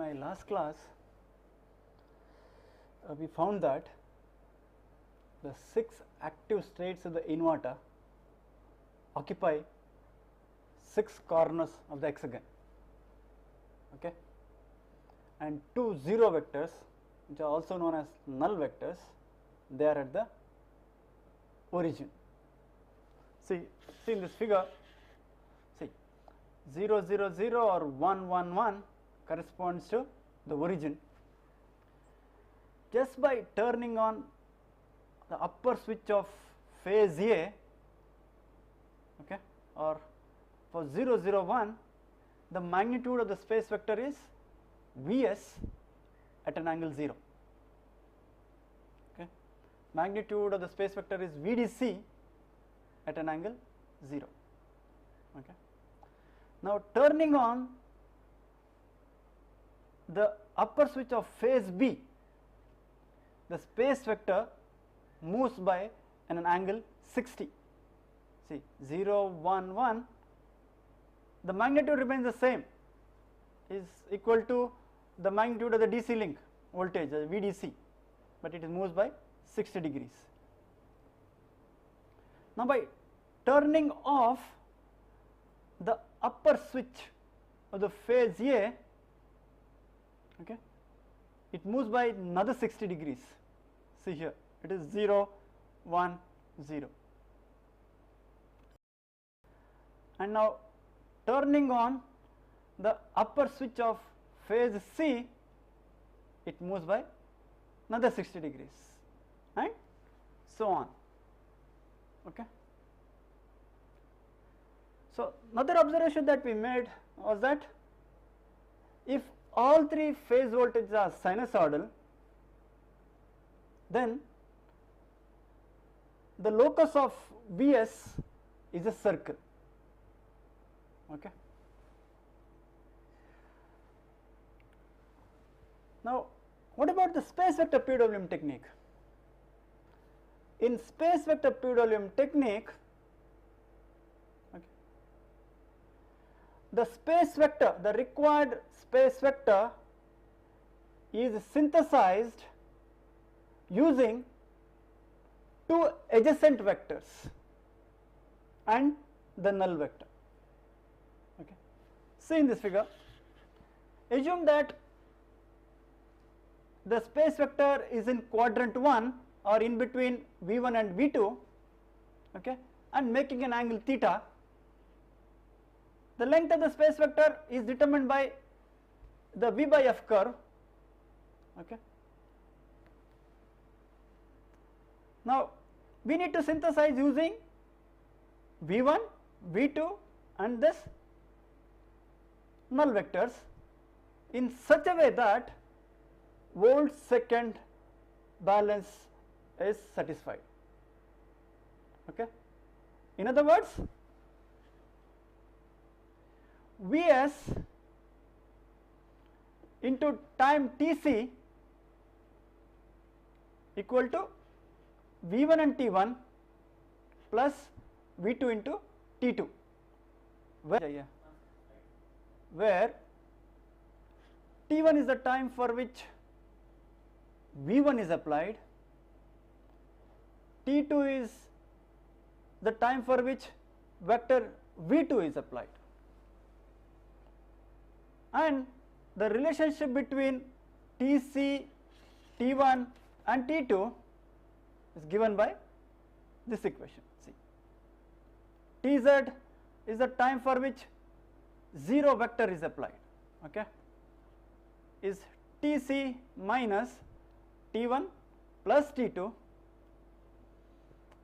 my last class we found that the 6 active states of the inverter occupy 6 corners of the hexagon, okay, and 2 zero vectors which are also known as null vectors, they are at the origin. See in this figure, see 0 0 0 or 1 1 1 corresponds to the origin. Just by turning on the upper switch of phase A, okay, or for 0 0 1, the magnitude of the space vector is Vs at an angle 0, okay. Magnitude of the space vector is Vdc at an angle 0, okay. Now turning on the upper switch of phase B, the space vector moves by an angle 60. See 0 1 1, the magnitude remains the same, is equal to the magnitude of the DC link voltage Vdc, but it moves by 60 degrees. Now by turning off the upper switch of the phase A, okay, it moves by another 60 degrees. See here, it is 0 1 0, and now turning on the upper switch of phase C, it moves by another 60 degrees and so on, okay. So another observation that we made was that if all 3 phase voltages are sinusoidal, then the locus of Vs is a circle, okay. Now what about the space vector PWM technique? In space vector PWM technique, okay, the space vector, the required space vector is synthesized using 2 adjacent vectors and the null vector, okay. See in this figure, assume that the space vector is in quadrant 1 or in between V1 and V2, okay, and making an angle theta. The length of the space vector is determined by the V by F curve, okay. Now we need to synthesize using V1, V2 and this null vectors in such a way that volt second balance is satisfied, okay. In other words, Vs into time Tc equal to V1 and T1 plus V2 into T2, where T1 is the time for which V1 is applied, T2 is the time for which vector V2 is applied, and the relationship between Tc, T1 and T2 is given by this equation. See, Tz is the time for which 0 vector is applied, okay, is Tc minus T1 plus T2,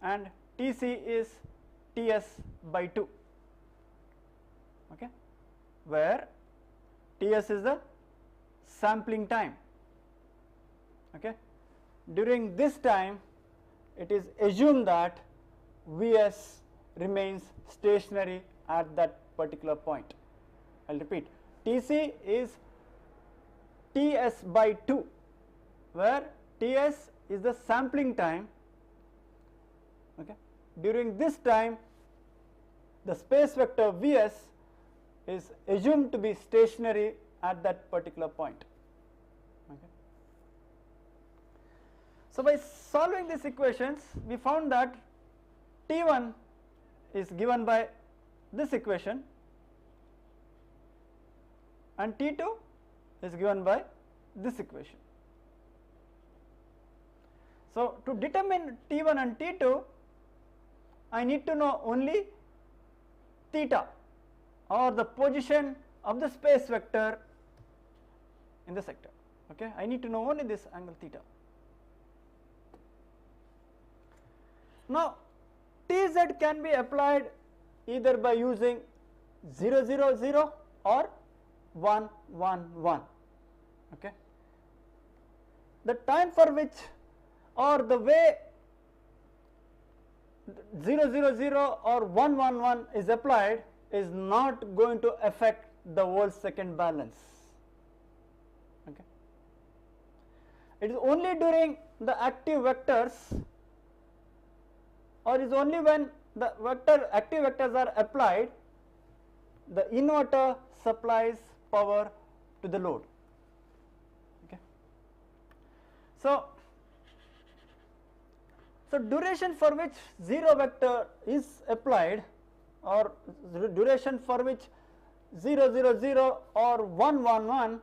and Tc is Ts by 2, okay, where Ts is the sampling time, okay. During this time it is assumed that Vs remains stationary at that particular point. I will repeat, Tc is Ts by 2, where Ts is the sampling time, okay. During this time the space vector Vs is assumed to be stationary at that particular point. So by solving these equations, we found that T1 is given by this equation and T2 is given by this equation. So to determine T1 and T2, I need to know only theta, or the position of the space vector in the sector. Okay, I need to know only this angle theta. Now Tz can be applied either by using 0 0 0 or 1 1 1. Okay, the time for which or the way 0 0 0 or 1 1 1 is applied is not going to affect the volt second balance. Okay, it is only during the active vectors, or is only when the active vectors are applied, the inverter supplies power to the load. Okay, so duration for which 0 vector is applied, or duration for which 0 0 0 or 1 1 1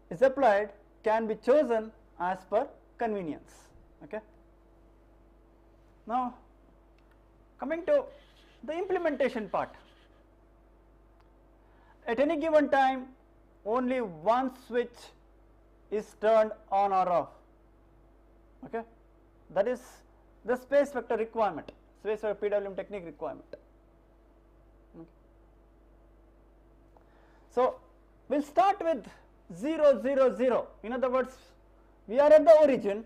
is applied can be chosen as per convenience. Okay. Now coming to the implementation part, at any given time only one switch is turned on or off. Okay, that is the space vector requirement, space vector PWM technique requirement. Okay. So we will start with 0 0 0. In other words, we are at the origin.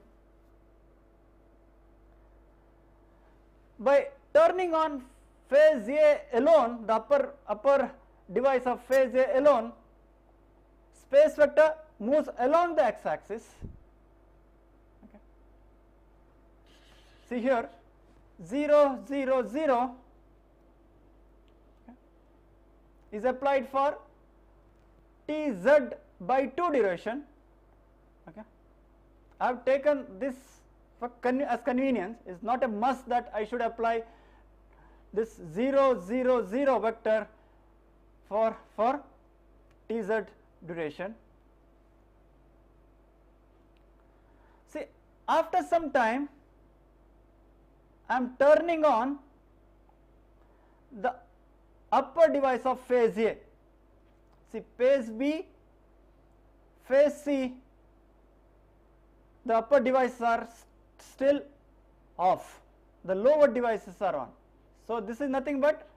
By turning on phase A alone, the upper device of phase A alone, space vector moves along the x axis. Okay. See here 0 0 0 is applied for Tz by 2 duration. Okay. I have taken this as convenience. It is not a must that I should apply this 0 0 0 vector for Tz duration. See, after some time I am turning on the upper device of phase A. See, phase B, phase C, the upper devices are still off, the lower devices are on. So this is nothing but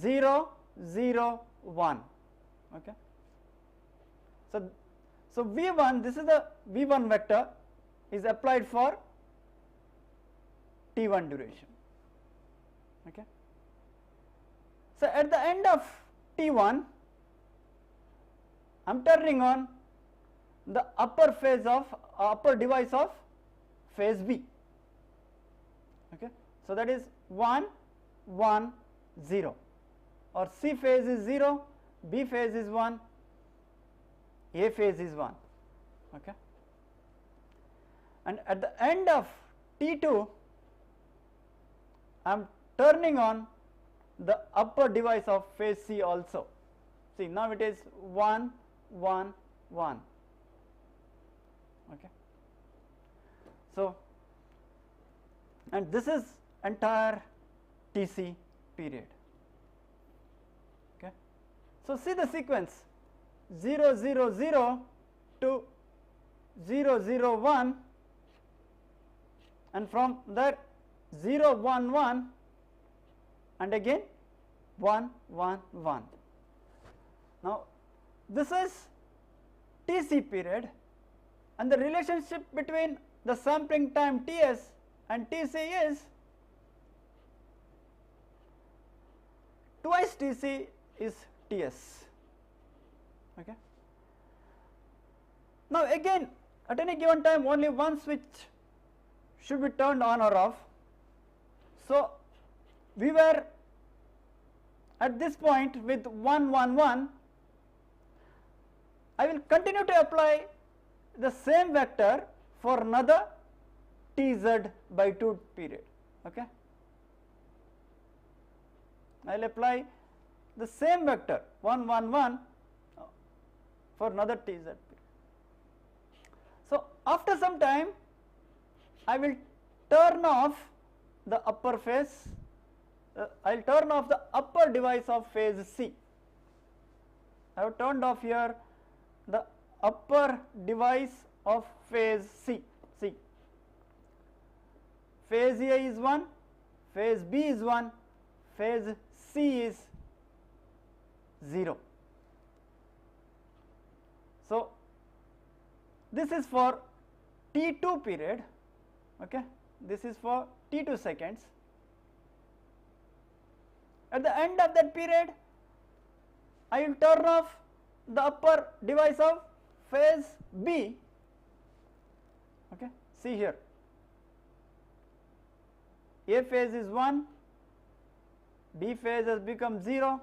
0 0 1. Okay. So V1, this is the V1 vector is applied for T1 duration. Okay. So at the end of T1, I am turning on the upper device of phase B. Okay. So that is 1 1 0, or C phase is 0, B phase is 1, A phase is 1. Okay. And at the end of T2, I am turning on the upper device of phase C also. See, now it is 1 1 1. Okay. So, and this is entire TC period. Okay. So see the sequence 0 0 0 to 0 0 1, and from there 0 1 1 and again 1 1 1. Now this is TC period, and the relationship between the sampling time Ts and Tc is twice Tc is Ts. Okay. Now again, at any given time only one switch should be turned on or off. So we were at this point with 1 1 1. I will continue to apply the same vector for another Tz by 2 period. Okay. I will apply the same vector 1 1 1 for another Tz period. So, after some time I will turn off the upper phase, I will turn off the upper device of phase C. I have turned off here the upper device of phase C. Phase A is 1, phase B is 1, phase C is 0. So, this is for T2 period, okay. This is for T2 seconds. At the end of that period, I will turn off the upper device of phase B, okay. See here, A phase is 1, B phase has become 0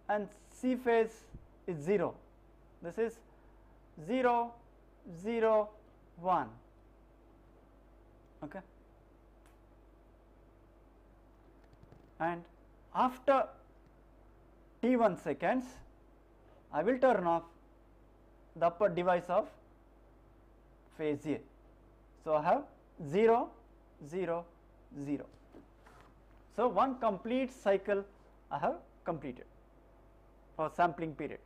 and C phase is 0. This is 0 0 1, okay. And after T1 seconds I will turn off the upper device of phase A. So, I have 0 0 0. So, one complete cycle I have completed for sampling period.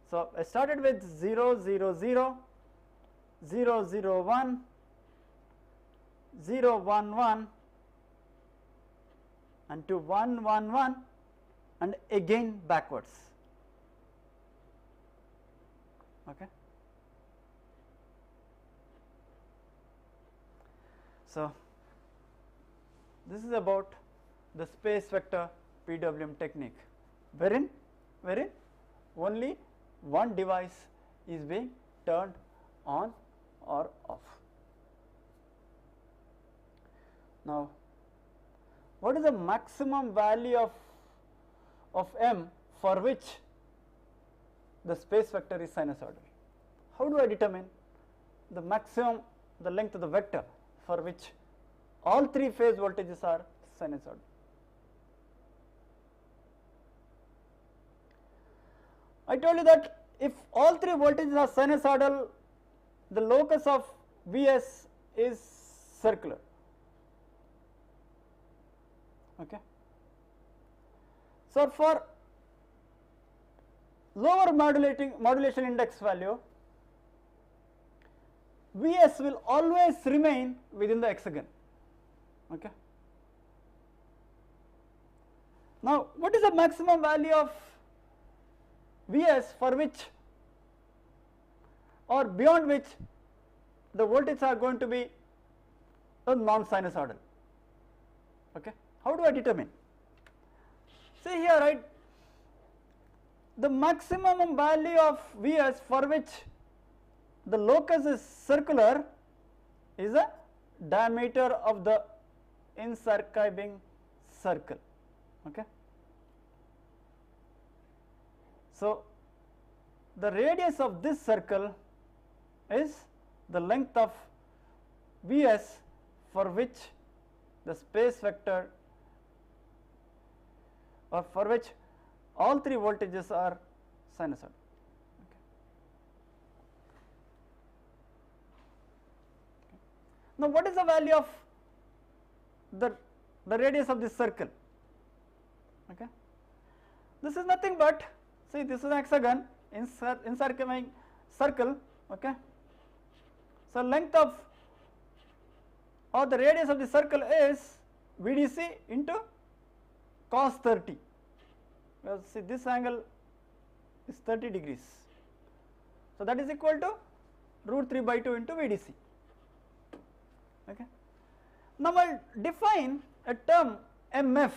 So, I started with 0 0 0, 0 0 1, 0 1 1 and to 1 1 1 and again backwards, okay. So, this is about the space vector PWM technique, wherein only one device is being turned on or off. Now, what is the maximum value of m for which the space vector is sinusoidal? How do I determine the maximum, the length of the vector for which all three phase voltages are sinusoidal? I told you that if all three voltages are sinusoidal, the locus of Vs is circular, okay. So, for lower modulation index value, Vs will always remain within the hexagon, okay. Now, what is the maximum value of Vs for which or beyond which the voltages are going to be non-sinusoidal, okay. How do I determine? See here, right, the maximum value of Vs for which the locus is circular is the diameter of the encircling circle, okay. So, the radius of this circle is the length of Vs for which the space vector or for which all three voltages are sinusoidal. Okay. Now, what is the value of the radius of this circle? Okay. This is nothing but, see, this is an hexagon encircling circle, okay. So, length of or the radius of the circle is VDC into cos 30. Well, see, this angle is 30 degrees. So, that is equal to root 3 by 2 into VDC, okay. Now, I will define a term MF,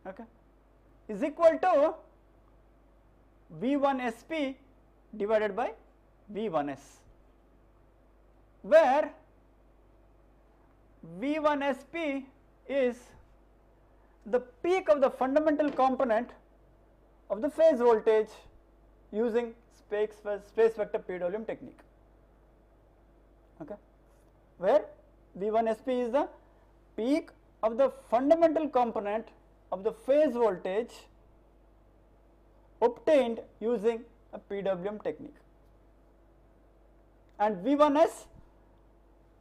okay, is equal to V1SP divided by V1S, where V1SP is the peak of the fundamental component of the phase voltage using space vector PWM technique, okay, where V1 SP is the peak of the fundamental component of the phase voltage obtained using a PWM technique, and V1S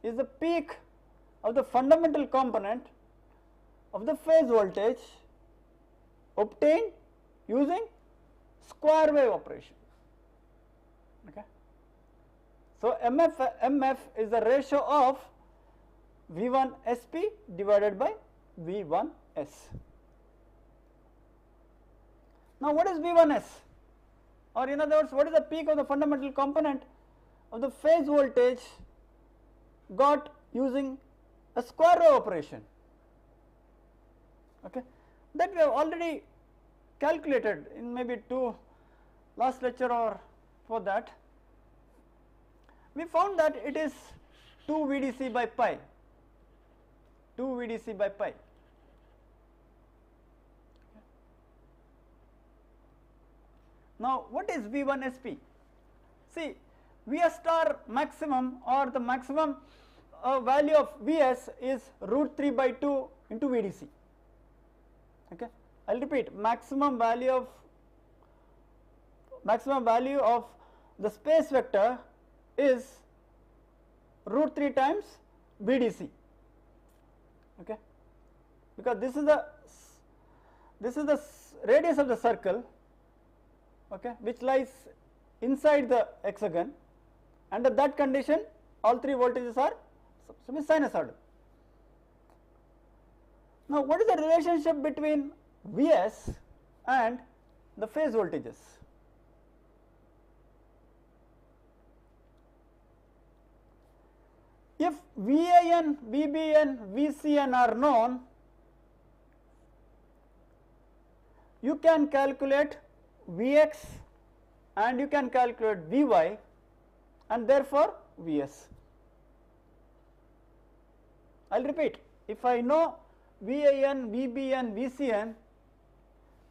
is the peak of the fundamental component of the phase voltage obtained using square wave operation. Okay. So, MF is the ratio of V1 SP divided by V1S. Now, what is V1S, or in other words, what is the peak of the fundamental component of the phase voltage got using a square wave operation? Okay. That we have already calculated in maybe last lecture or for that. We found that it is 2 VDC by pi, 2 VDC by pi. Now, what is V1 SP? See, Vs star maximum, or the maximum value of Vs is root 3 by 2 into VDC. Okay. I will repeat, maximum value of the space vector is root 3 times VDC, okay, because this is the radius of the circle, okay, which lies inside the hexagon. Under that condition, all three voltages are sinusoidal. Now, what is the relationship between Vs and the phase voltages? If VAN, VBN, VCN are known, you can calculate Vx and you can calculate Vy, and therefore Vs. I will repeat, if I know VAN, VBN, VCN,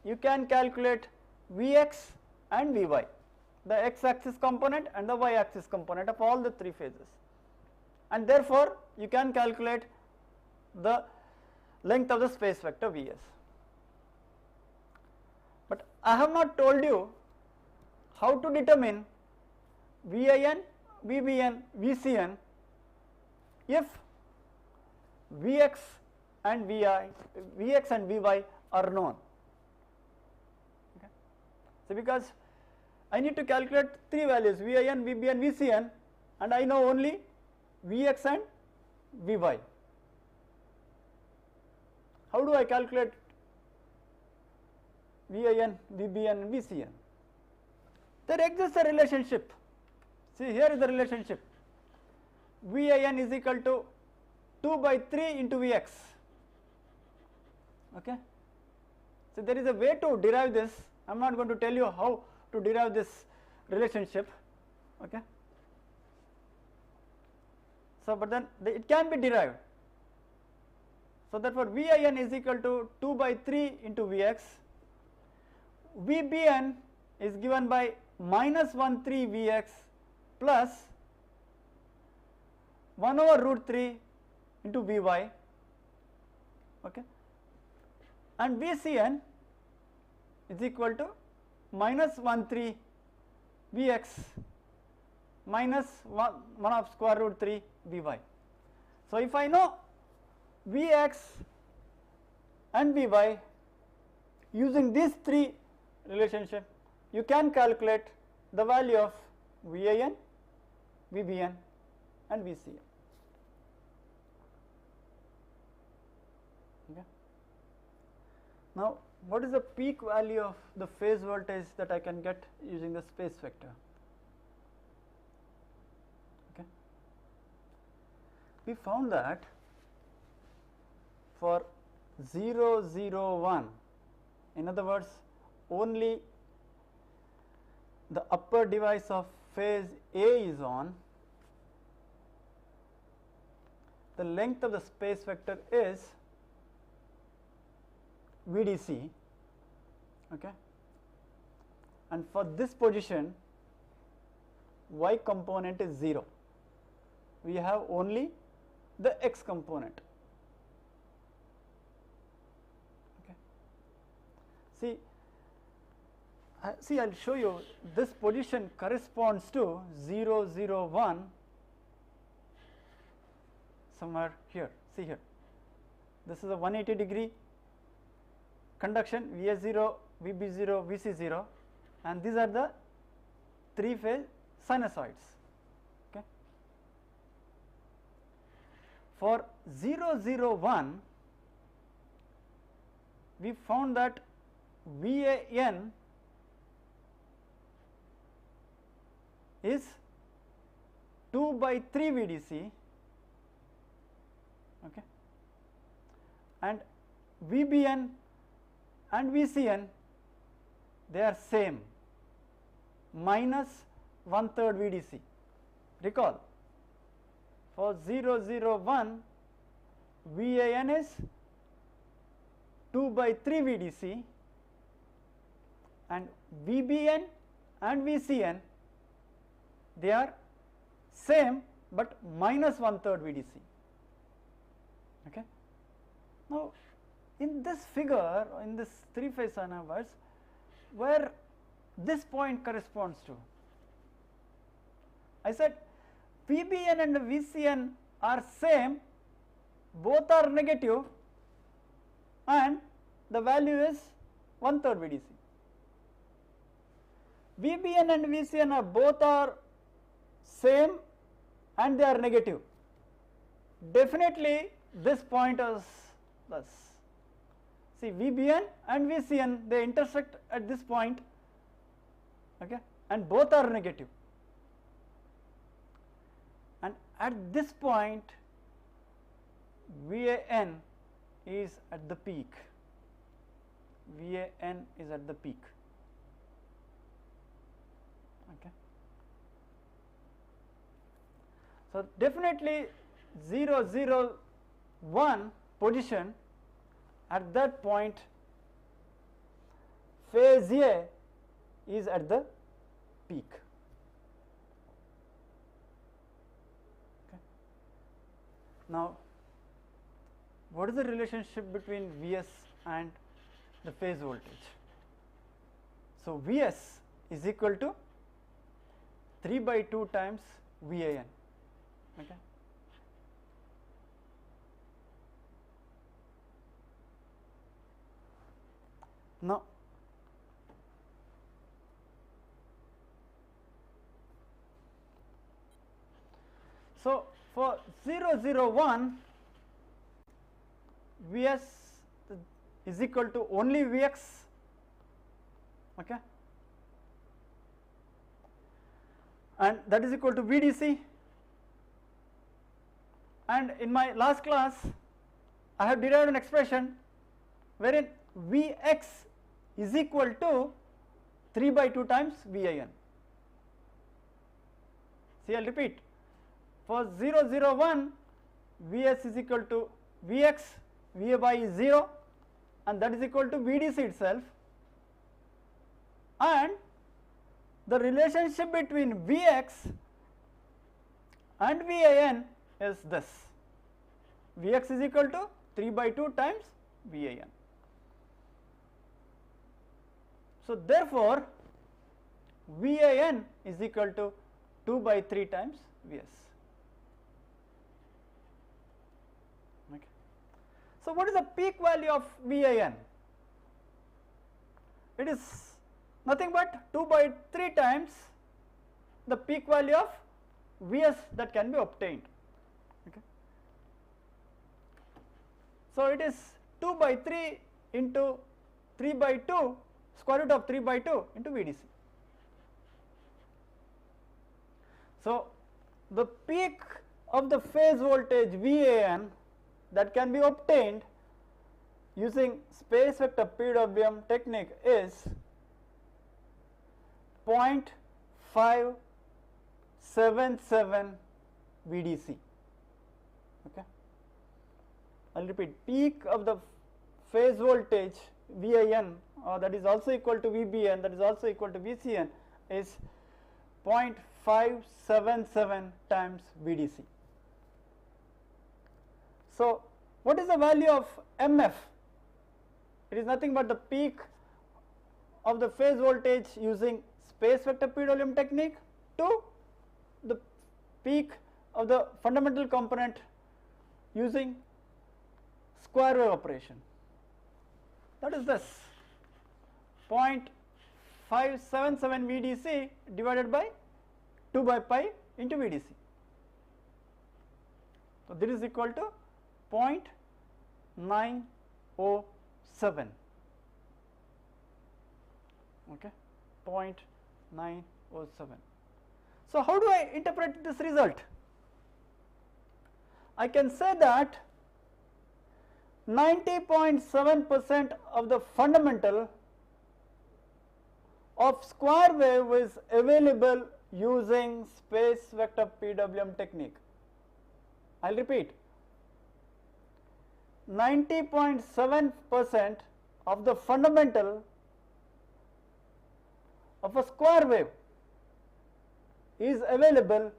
you can calculate Vx and Vy, the x axis component and the y axis component of all the three phases, and therefore you can calculate the length of the space vector Vs. But I have not told you how to determine VAN, VBN, VCN if Vx and Vy are known. Okay. So, because I need to calculate three values, VAN, VBN, VCN, and I know only Vx and Vy. How do I calculate VAN, VBN and VCN? There exists a relationship. See, here is the relationship. VAN is equal to 2 by 3 into Vx. Okay. So, there is a way to derive this. I am not going to tell you how to derive this relationship. Okay. So, but then it can be derived. So, therefore, VIN is equal to 2 by 3 into Vx. VBN is given by minus 1/3 Vx plus 1 over root 3 into Vy, okay, and VCN is equal to minus 1/3 Vx minus 1 of square root 3 Vy. So, if I know Vx and Vy using these three relationship, you can calculate the value of VAN, VBN and VCN. Okay. Now, what is the peak value of the phase voltage that I can get using the space vector? Okay. We found that for 0, 0, 1, in other words, only the upper device of phase A is on, the length of the space vector is VDC, okay, and for this position y component is 0. we have only the x component. Okay. See, I will show you this position corresponds to 0, 0, 1 somewhere here. See here, this is a 180 degree conduction, Vs0, Vb0, Vc0, and these are the 3 phase sinusoids. Okay. For 0, 0, 1, we found that Van is 2 by 3 VDC, okay, and Vbn and Vcn, they are same, minus 1/3 VDC. Recall, for 0, 0, 1, Van is 2 by 3 VDC, and Vbn and Vcn, they are same but minus 1/3 VDC. Okay. Now, in this figure, in this 3 phase sinusoids, where this point corresponds to, I said Vbn and Vcn are same, both are negative, and the value is 1/3 VDC. Vbn and Vcn are both are same and they are negative. Definitely this point is thus. See, Vbn and Vcn, they intersect at this point, okay, and both are negative, and at this point Van is at the peak. Van is at the peak. Okay. So definitely 0, 0, 1 position, at that point phase A is at the peak. Okay. Now, what is the relationship between Vs and the phase voltage? So Vs is equal to 3 by 2 times Van. Okay. Now, so for 0, 0, 1, Vs is equal to only Vx, okay, and that is equal to VDC. And in my last class, I have derived an expression wherein Vx is equal to 3 by 2 times Van. See, I will repeat, for 0, 0, 1, Vs is equal to Vx, Va by is 0, and that is equal to VDC itself, and the relationship between Vx and Van is this: Vx is equal to 3 by 2 times Van. So therefore, Van is equal to 2 by 3 times Vs. Okay. So what is the peak value of Van? It is nothing but 2 by 3 times the peak value of Vs that can be obtained. Okay. So it is 2 by 3 into 3 by 2, square root of 3 by 2 into VDC. So the peak of the phase voltage Van that can be obtained using space vector PWM technique is 0.577 VDC. Okay. I will repeat, peak of the phase voltage Van, that is also equal to Vbn, that is also equal to Vcn, is 0.577 times VDC. So, what is the value of MF? It is nothing but the peak of the phase voltage using space vector PWM technique to the peak of the fundamental component using square wave operation. That is this 0.577 VDC divided by 2 by pi into VDC. So, this is equal to 0.907, okay, 0.907. So, how do I interpret this result? I can say that 90.7% of the fundamental of square wave is available using space vector PWM technique. I will repeat, 90.7% of the fundamental of a square wave is available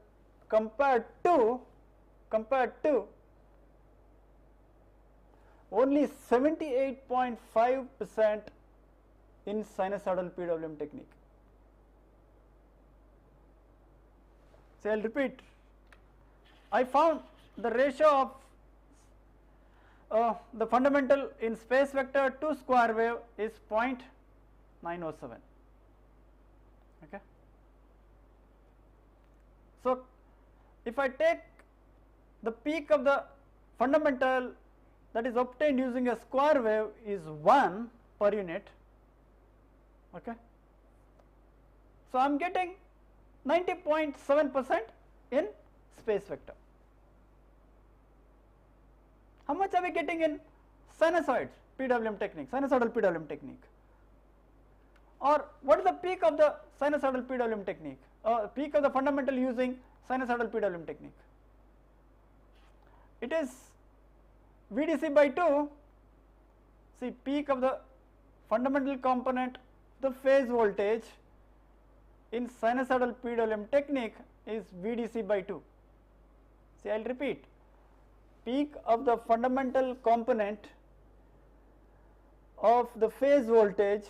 compared to only 78.5% in sinusoidal PWM technique. So, I will repeat, I found the ratio of the fundamental in space vector to square wave is 0.907, okay. So, if I take the peak of the fundamental that is obtained using a square wave is 1 per unit, okay. So, I am getting 90.7% in space vector. How much are we getting in sinusoids PWM technique, sinusoidal PWM technique? Or what is the peak of the sinusoidal PWM technique, peak of the fundamental using sinusoidal PWM technique? It is VDC by 2, see peak of the fundamental component, the phase voltage in sinusoidal PWM technique is VDC by 2. See, I will repeat, peak of the fundamental component of the phase voltage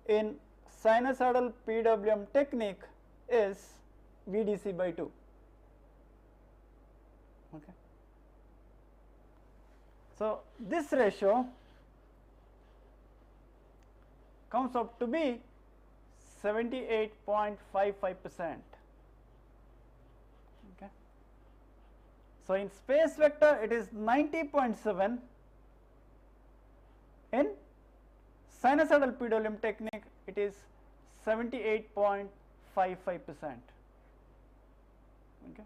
in sinusoidal PWM technique is VDC by 2, okay. So, this ratio comes up to be 78.55%, okay. So, in space vector it is 90.7, in sinusoidal PWM technique it is 78.55%, okay.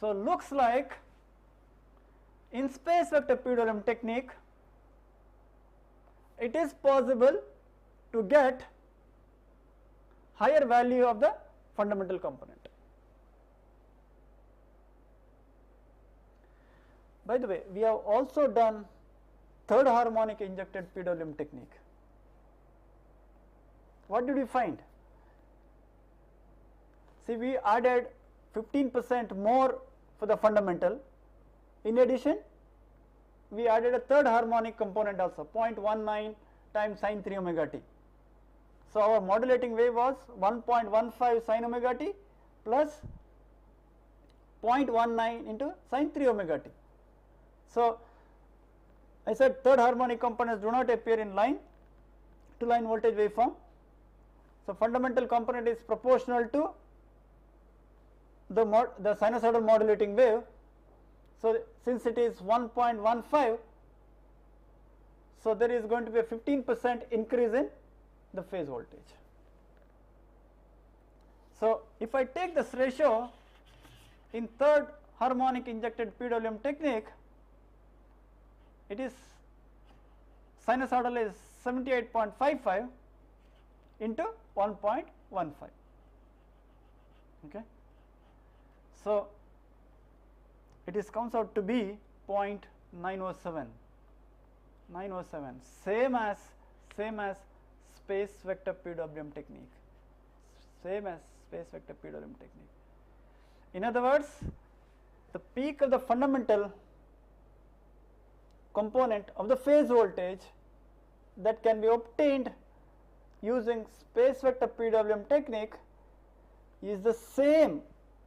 So, looks like in space vector PWM technique it is possible to get higher value of the fundamental component. By the way, we have also done third harmonic injected PWM technique. What did we find? See, we added 15% more for the fundamental. In addition, we added a third harmonic component also, 0.19 times sin 3 omega t. So, our modulating wave was 1.15 sin omega t plus 0.19 into sin 3 omega t. So, I said third harmonic components do not appear in line to line voltage waveform. So, fundamental component is proportional to the sinusoidal modulating wave. So, since it is 1.15, so there is going to be a 15% increase in the phase voltage. So, if I take this ratio in third harmonic injected PWM technique, it is sinusoidal is 78.55 into 1.15, okay. So, it is comes out to be 0.907, same as space vector PWM technique, same as space vector PWM technique. In other words, the peak of the fundamental component of the phase voltage that can be obtained using space vector PWM technique is the same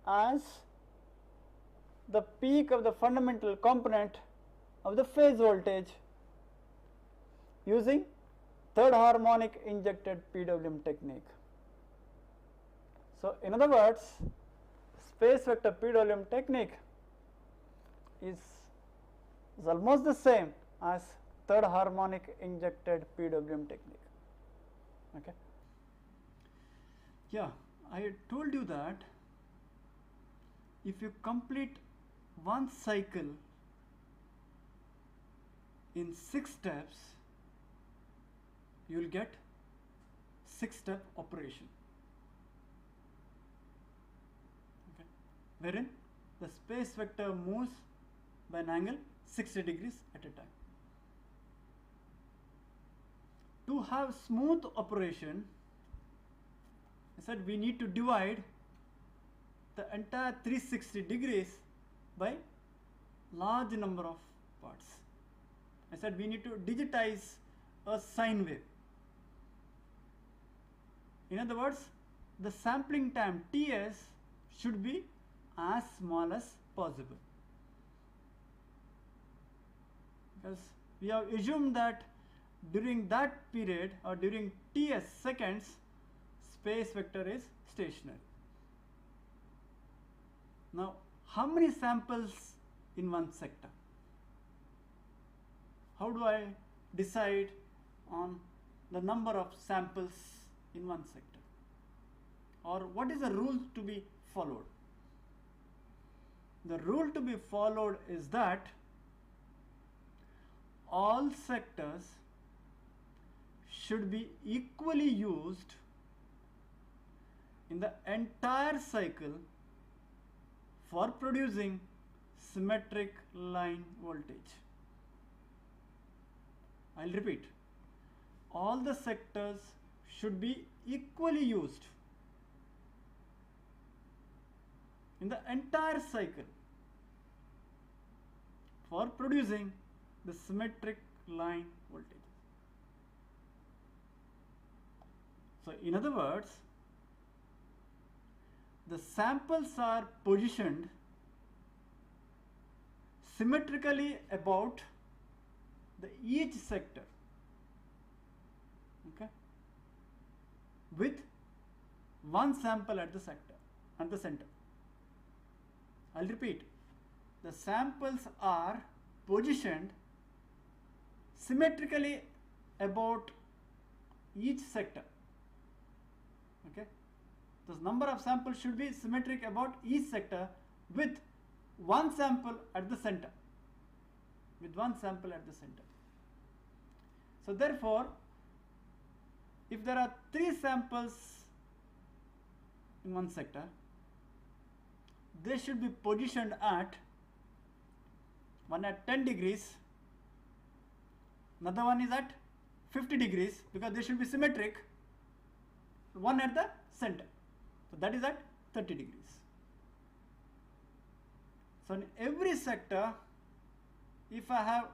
as the peak of the fundamental component of the phase voltage using third harmonic injected PWM technique. So, in other words, space vector PWM technique is almost the same as third harmonic injected PWM technique. Okay. Yeah, I had told you that if you complete one cycle in 6 steps, you will get 6-step operation, okay, wherein the space vector moves by an angle 60 degrees at a time. To have smooth operation, I said we need to divide the entire 360 degrees by large number of parts. I said we need to digitize a sine wave. In other words, the sampling time Ts should be as small as possible, because we have assumed that during that period or during Ts seconds, space vector is stationary. Now, how many samples in one sector? How do I decide on the number of samples in one sector, or what is the rule to be followed? The rule to be followed is that all sectors should be equally used in the entire cycle for producing symmetric line voltage. I will repeat, all the sectors should be equally used in the entire cycle for producing the symmetric line voltage. So, in other words, the samples are positioned symmetrically about each sector, okay, with one sample at the center. I will repeat, the samples are positioned symmetrically about each sector, okay. The number of samples should be symmetric about each sector with one sample at the center, So, therefore, if there are 3 samples in one sector, they should be positioned at one at 10 degrees, another one is at 50 degrees, because they should be symmetric, one at the center. So, that is at 30 degrees. So, in every sector, if I have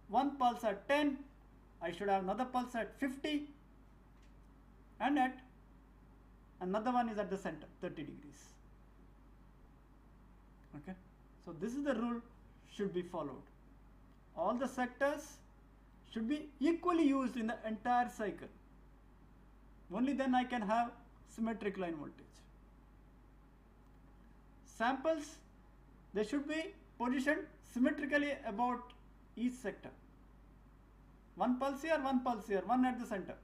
one pulse at 10, I should have another pulse at 50, and at another one is at the center, 30 degrees. Okay. So, this is the rule should be followed. All the sectors should be equally used in the entire cycle. Only then I can have symmetric line voltage. Samples, they should be positioned symmetrically about each sector. One pulse here, one at the center,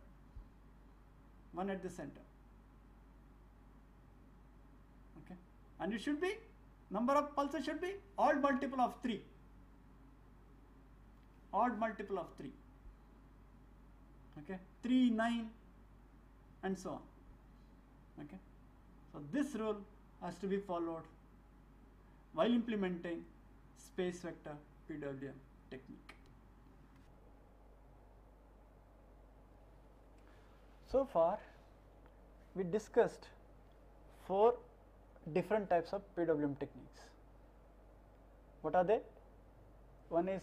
Okay. And it should be, number of pulses should be odd multiple of 3. Okay. 3, 9, and so on. Okay. So, this rule has to be followed while implementing space vector PWM technique. So far, we discussed 4 different types of PWM techniques. What are they? One is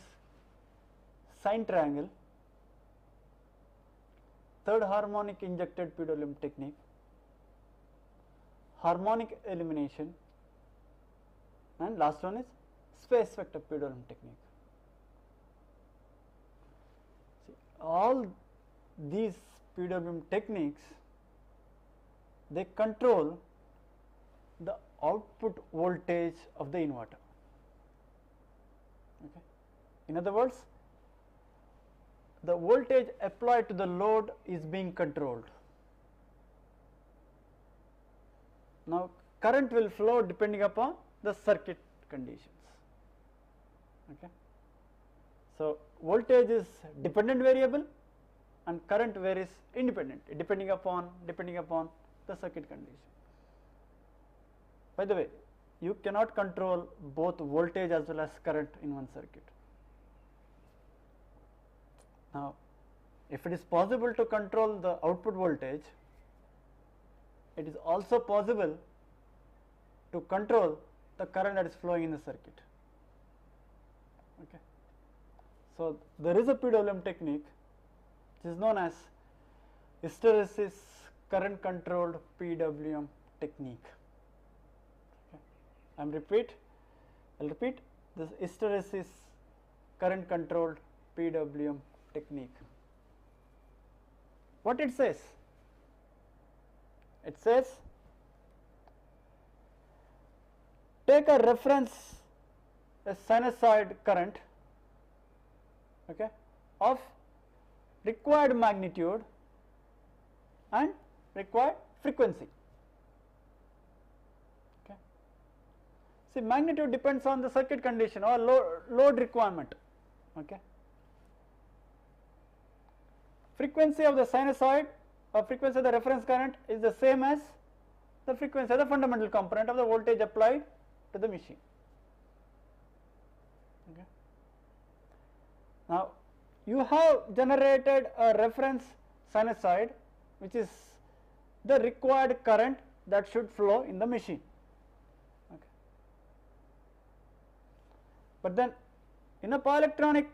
sine triangle, third harmonic injected PWM technique, harmonic elimination, and last one is space vector PWM technique. See, all these PWM techniques, they control the output voltage of the inverter. Okay. In other words, the voltage applied to the load is being controlled. Now, current will flow depending upon the circuit conditions. Okay. So, voltage is dependent variable and current varies independent depending upon the circuit condition. By the way, you cannot control both voltage as well as current in one circuit. Now, if it is possible to control the output voltage, it is also possible to control the current that is flowing in the circuit. Okay. So, there is a PWM technique which is known as hysteresis current controlled PWM technique. Okay. I will repeat this hysteresis current controlled PWM technique. What it says? It says, take a reference, a sinusoid current, okay, of required magnitude and required frequency. Okay. See, magnitude depends on the circuit condition or load requirement. Okay. Frequency of the sinusoid or frequency of the reference current is the same as the frequency of the fundamental component of the voltage applied to the machine. Okay. Now, you have generated a reference sinusoid which is the required current that should flow in the machine. Okay. But then in a power electronic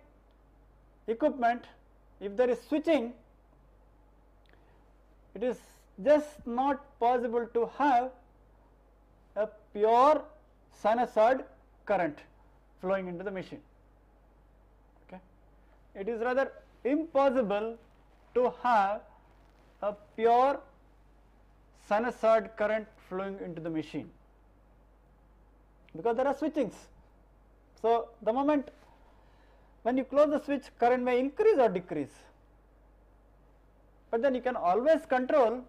equipment, if there is switching, it is just not possible to have a pure sinusoid current flowing into the machine. Okay. It is rather impossible to have a pure sinusoid current flowing into the machine because there are switchings. So, the moment when you close the switch, current may increase or decrease, but then you can always control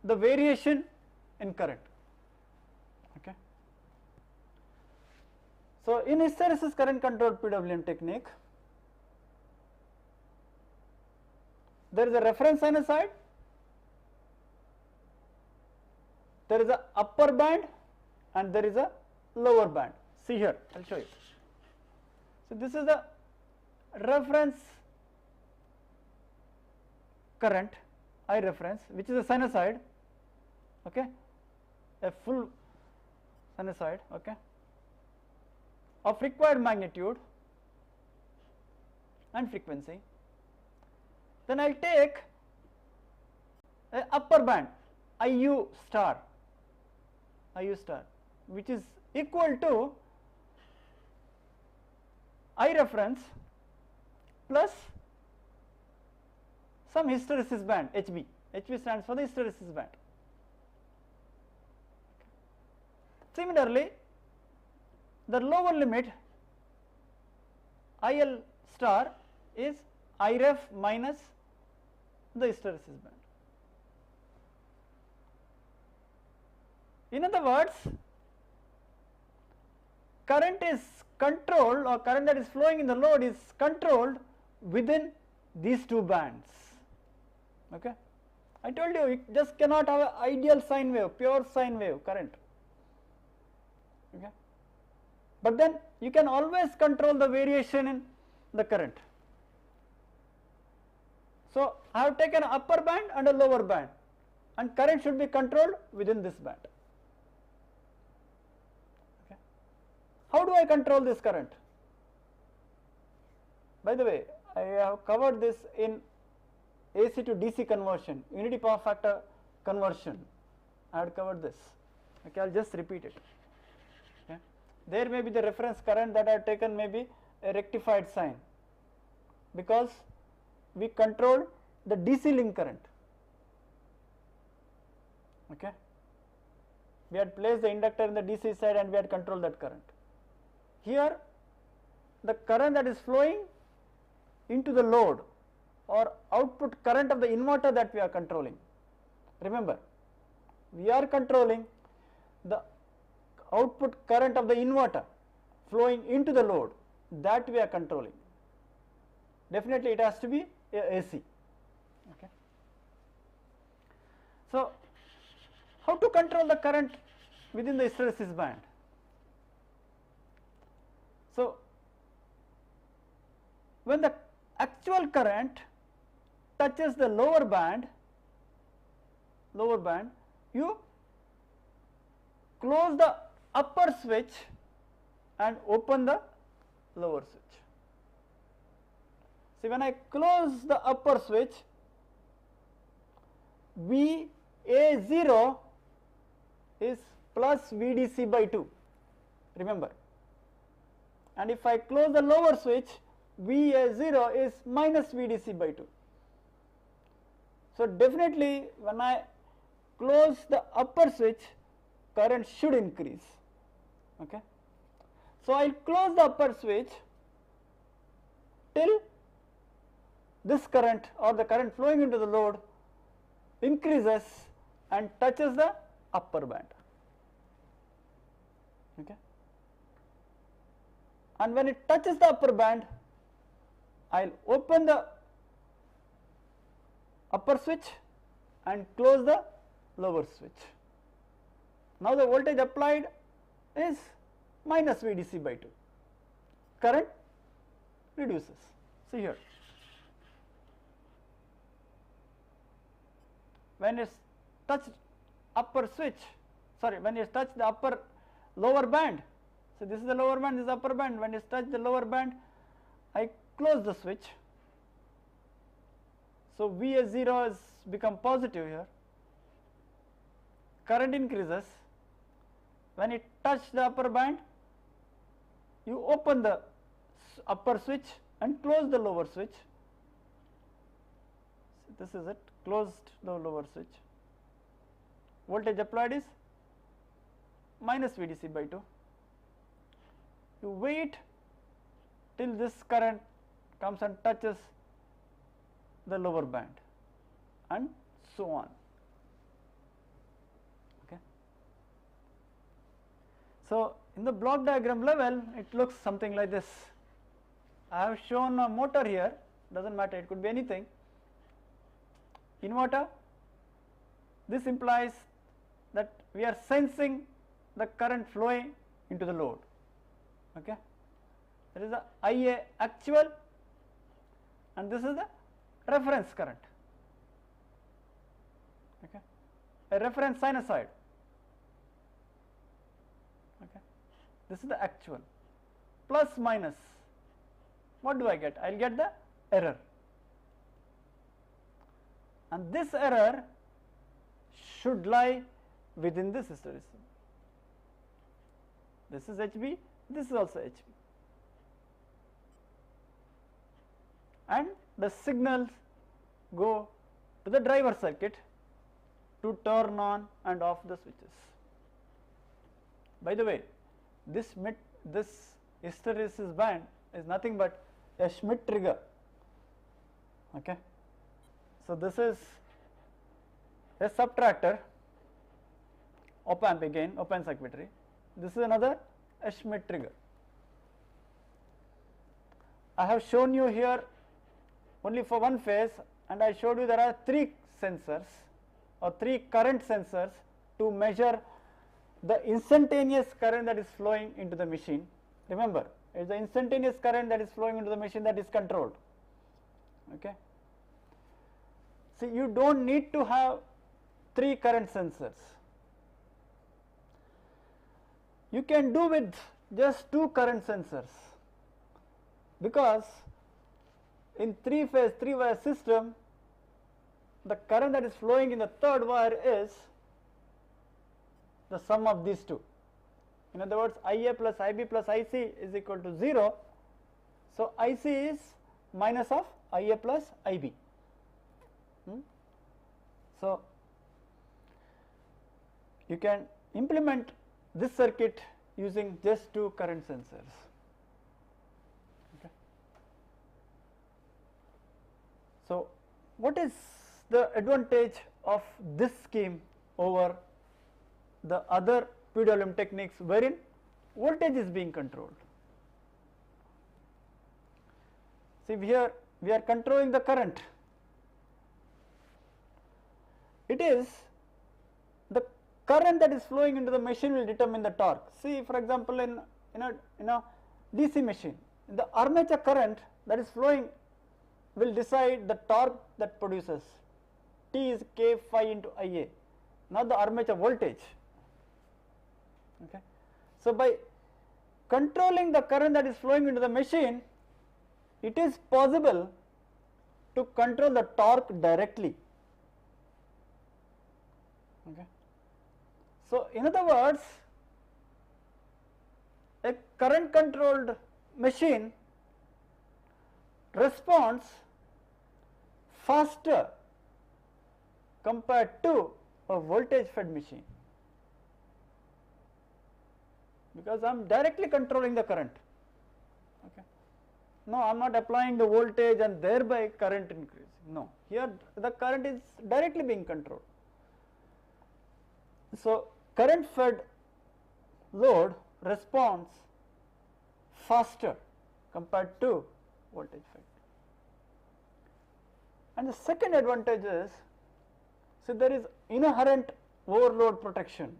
the variation in current. Okay. So, in hysteresis current controlled PWM technique, there is a reference sinusoid, there is a upper band and there is a lower band. See here, I will show you. So, this is the reference current I reference, which is a sinusoid, okay, a full sinusoid, okay, of required magnitude and frequency. Then I will take a upper band IU star, which is equal to I reference plus some hysteresis band HB. HB stands for the hysteresis band. Similarly, the lower limit IL star is IREF minus the hysteresis band. In other words, current is controlled, or current that is flowing in the load is controlled within these two bands. Okay. I told you, you just cannot have an ideal sine wave, pure sine wave current. Okay. But then you can always control the variation in the current. So, I have taken an upper band and a lower band, and current should be controlled within this band. Okay. How do I control this current? By the way, I have covered this in AC to DC conversion, unity power factor conversion. I had covered this. Okay, I will just repeat it. Okay. There may be the reference current that I have taken may be a rectified sign, because we control the DC link current. Okay. We had placed the inductor in the DC side and we had controlled that current. Here the current that is flowing into the load or output current of the inverter that we are controlling. Remember, we are controlling the output current of the inverter flowing into the load, that we are controlling. Definitely it has to be AC. Okay. So, how to control the current within the hysteresis band? So, when the actual current touches the lower band, you close the upper switch and open the lower switch. See, when I close the upper switch, VA0 is plus VDC by 2, remember, and if I close the lower switch, VA0 is minus VDC by 2. So, definitely when I close the upper switch, current should increase. Okay. So, I will close the upper switch till this current or the current flowing into the load increases and touches the upper band. Okay. And when it touches the upper band, I will open the upper switch and close the lower switch. Now the voltage applied is minus VDC by 2. Current reduces. See here. When it's touched upper switch, sorry, when it's touched the upper lower band, so this is the lower band, this is the upper band. When it's touched the lower band, I close the switch. So VA0 has become positive here. Current increases. When it touched the upper band, you open the upper switch and close the lower switch. So this is it, closed the lower switch. Voltage applied is minus VDC by 2. You wait till this current comes and touches the lower band, and so on. Okay. So, in the block diagram level, it looks something like this. I have shown a motor here, does not matter, it could be anything. Inverter, this implies that we are sensing the current flowing into the load. Okay. There is a IA actual and this is the reference current. Okay. A reference sinusoid. Okay. This is the actual. Plus minus. What do I get? I will get the error. And this error should lie within this hysteresis. This is HB, this is also HB. And the signals go to the driver circuit to turn on and off the switches. By the way, this hysteresis band is nothing but a Schmitt trigger. Okay. So this is a subtractor, op amp again, open circuitry. This is another a Schmitt trigger. I have shown you here only for one phase, and I showed you there are 3 sensors or 3 current sensors to measure the instantaneous current that is flowing into the machine. Remember, it is the instantaneous current that is flowing into the machine that is controlled. Okay. See, you do not need to have 3 current sensors. You can do with just 2 current sensors, because in 3-phase 3-wire system, the current that is flowing in the third wire is the sum of these two. In other words, IA plus IB plus IC is equal to 0. So, IC is minus of IA plus IB. So, you can implement this circuit using just two current sensors. Okay. So, what is the advantage of this scheme over the other PWM techniques wherein voltage is being controlled? See, here we are controlling the current. It is the current that is flowing into the machine will determine the torque. See, for example, in a DC machine, the armature current that is flowing will decide the torque that produces. T is K phi into Ia, not the armature voltage. Okay. So, by controlling the current that is flowing into the machine, it is possible to control the torque directly. Okay. So, in other words, a current controlled machine responds faster compared to a voltage fed machine, because I am directly controlling the current. Okay. No, I am not applying the voltage and thereby current increasing. No, here the current is directly being controlled. So, current fed load responds faster compared to voltage fed. And the second advantage is, so there is inherent overload protection.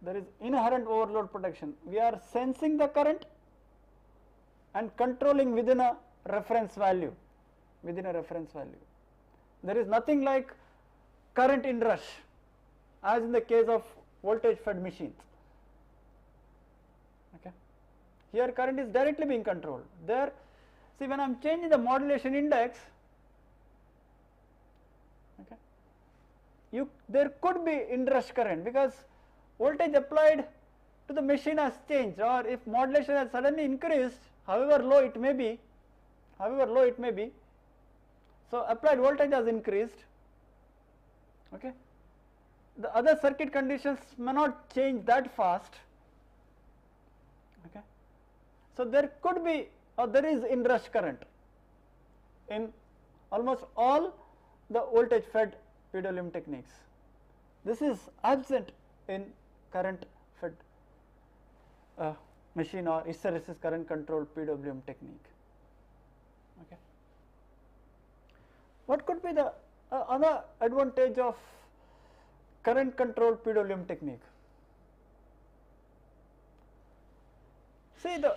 There is inherent overload protection. We are sensing the current and controlling within a reference value. There is nothing like current inrush as in the case of voltage fed machines. Okay. Here current is directly being controlled. There, see, when I am changing the modulation index, okay, there could be inrush current because voltage applied to the machine has changed, or if modulation has suddenly increased, however low it may be, so applied voltage has increased. Okay. The other circuit conditions may not change that fast. Okay. So, there could be, or there is inrush current in almost all the voltage fed PWM techniques. This is absent in current fed machine or hysteresis current controlled PWM technique. Okay. What could be the other advantage of current controlled PWM technique? See, the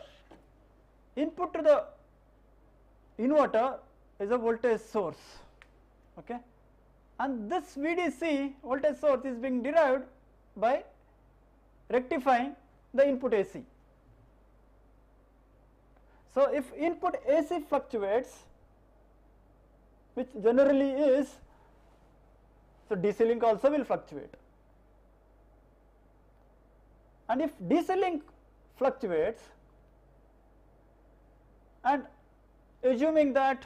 input to the inverter is a voltage source, okay, and this VDC voltage source is being derived by rectifying the input AC. So, if input AC fluctuates, which generally is, so DC link also will fluctuate, and if DC link fluctuates, and assuming that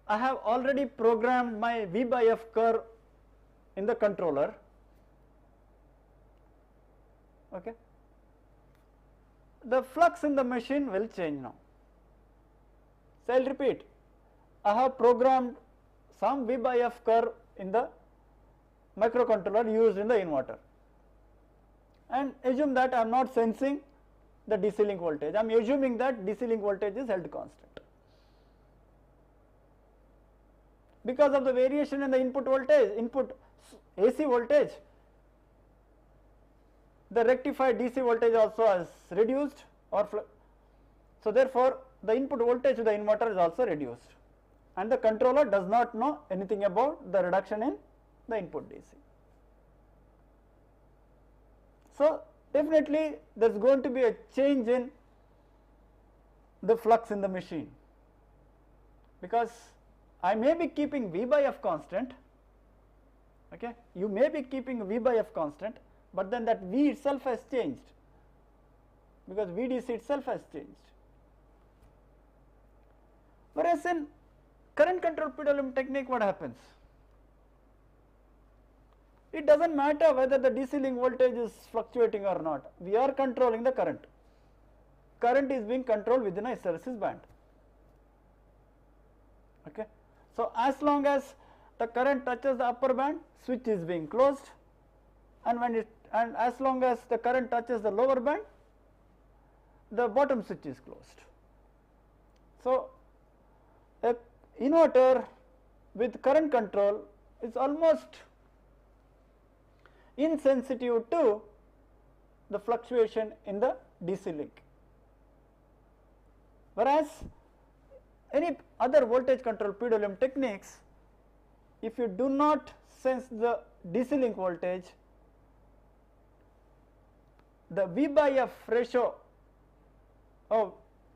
I have already programmed my V by F curve in the controller, okay, the flux in the machine will change now. So, I will repeat, I have programmed some V by F curve in the microcontroller used in the inverter, and assume that I am not sensing the DC link voltage, I am assuming that DC link voltage is held constant. Because of the variation in the input voltage, input AC voltage, the rectified DC voltage also is reduced, or so therefore, the input voltage to the inverter is also reduced, and the controller does not know anything about the reduction in the input DC. So, definitely there is going to be a change in the flux in the machine. because I may be keeping V by F constant, okay, you may be keeping V by F constant, but then that V itself has changed because VDC itself has changed. Whereas in current control PWM technique, what happens? It does not matter whether the DC link voltage is fluctuating or not, we are controlling the current. Current is being controlled within a hysteresis band. Okay. So, as long as the current touches the upper band, switch is being closed, and as long as the current touches the lower band, the bottom switch is closed. So, a inverter with current control is almost insensitive to the fluctuation in the DC link. Whereas any other voltage control PWM techniques, if you do not sense the DC link voltage, the V by F ratio,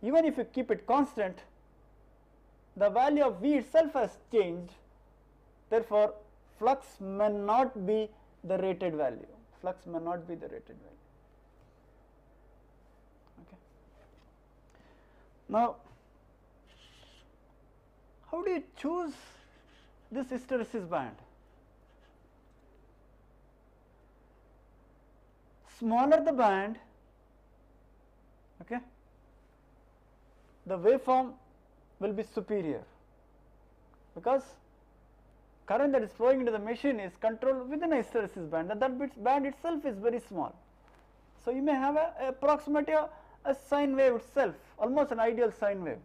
even if you keep it constant, the value of V itself has changed, therefore flux may not be the rated value, flux may not be the rated value. Okay. Now, how do you choose this hysteresis band? Smaller the band, okay, the waveform will be superior, because current that is flowing into the machine is controlled within a hysteresis band, and that band itself is very small. So, you may have approximately a sine wave itself, almost an ideal sine wave,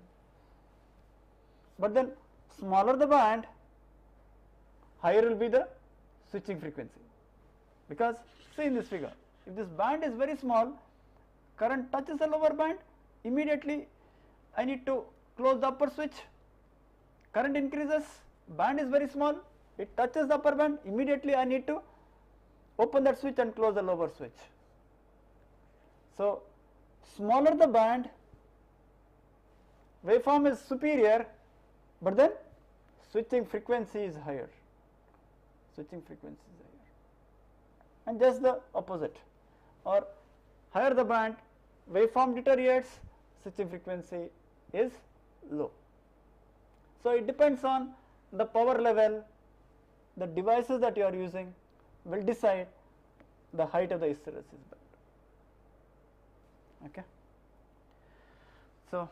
but then smaller the band, higher will be the switching frequency, because see in this figure, if this band is very small, current touches the lower band, immediately I need to close the upper switch, current increases, band is very small, it touches the upper band, immediately I need to open that switch and close the lower switch. So, smaller the band, waveform is superior, but then switching frequency is higher, switching frequency is higher, and just the opposite, or higher the band, waveform deteriorates, switching frequency is low. So, it depends on the power level, the devices that you are using will decide the height of the hysteresis band. Okay. So,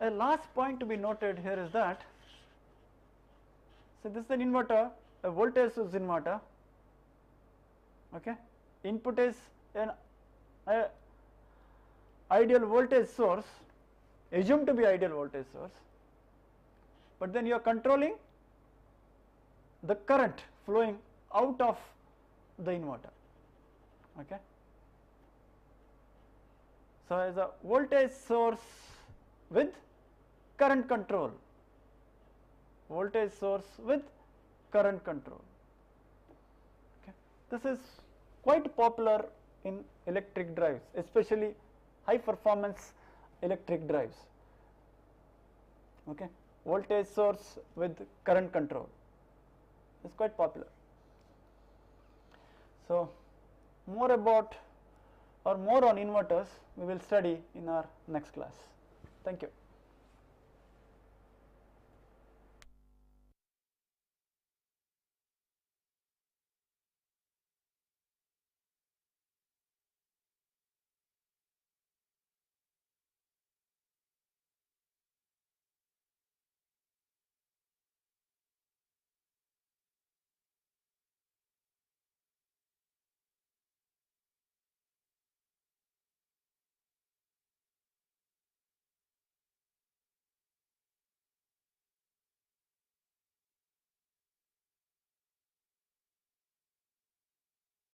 a last point to be noted here is that, so this is an inverter, a voltage source inverter, okay. Input is an ideal voltage source, assumed to be ideal voltage source, but then you are controlling the current flowing out of the inverter, okay. So, as a voltage source with current control, voltage source with current control, okay. This is quite popular in electric drives, especially high performance electric drives, okay. Voltage source with current control is quite popular. So, more about or more on inverters we will study in our next class. Thank you.